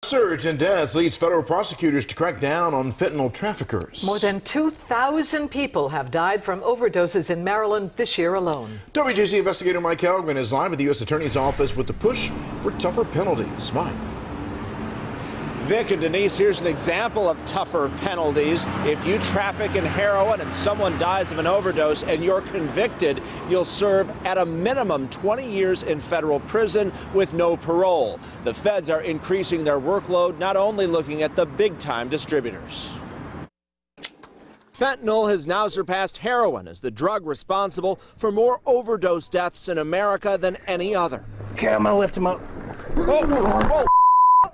Surge in deaths leads federal prosecutors to crack down on fentanyl traffickers. More than 2,000 people have died from overdoses in Maryland this year alone. WJZ investigator Mike Helgman is live at the U.S. Attorney's Office with the push for tougher penalties. Mike. Vic and Denise, here's an example of tougher penalties. If you traffic in heroin and someone dies of an overdose and you're convicted, you'll serve at a minimum 20 years in federal prison with no parole. The feds are increasing their workload, not only looking at the big-time distributors. Fentanyl has now surpassed heroin as the drug responsible for more overdose deaths in America than any other. Okay, I'm gonna lift him up.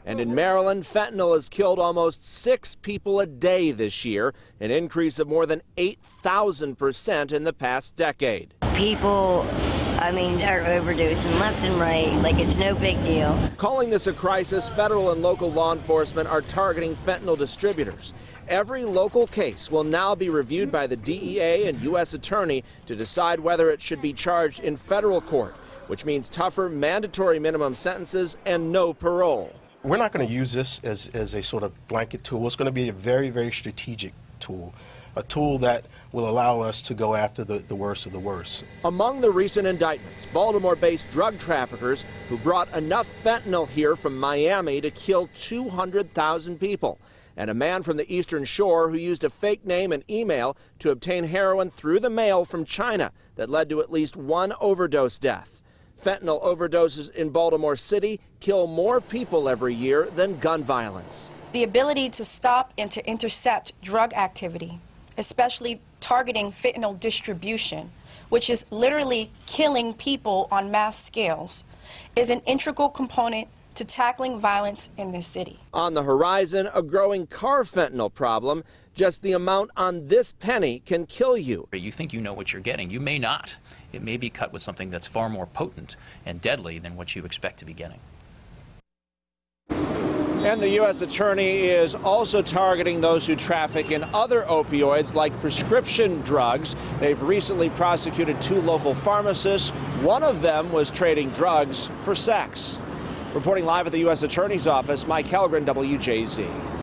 And in Maryland, fentanyl has killed almost 6 people a day this year, an increase of more than 8,000% in the past decade. People, are overdosing left and right, like it's no big deal. Calling this a crisis, federal and local law enforcement are targeting fentanyl distributors. Every local case will now be reviewed by the DEA and U.S. Attorney to decide whether it should be charged in federal court, which means tougher mandatory minimum sentences and no parole. We're not going to use this as a sort of blanket tool. It's going to be a very, very strategic tool, a tool that will allow us to go after the worst of the worst. Among the recent indictments, Baltimore-based drug traffickers who brought enough fentanyl here from Miami to kill 200,000 people, and a man from the Eastern Shore who used a fake name and email to obtain heroin through the mail from China that led to at least 1 overdose death. Fentanyl overdoses in Baltimore City kill more people every year than gun violence. The ability to stop and to intercept drug activity, especially targeting fentanyl distribution, which is literally killing people on mass scales, is an integral component to tackling violence in this city. On the horizon, a growing car fentanyl problem. Just the amount on this penny can kill you. You think you know what you're getting. You may not. It may be cut with something that's far more potent and deadly than what you expect to be getting. And the U.S. Attorney is also targeting those who traffic in other opioids like prescription drugs. They've recently prosecuted 2 local pharmacists. One of them was trading drugs for sex. Reporting live at the U.S. Attorney's Office, Mike Helgren, WJZ.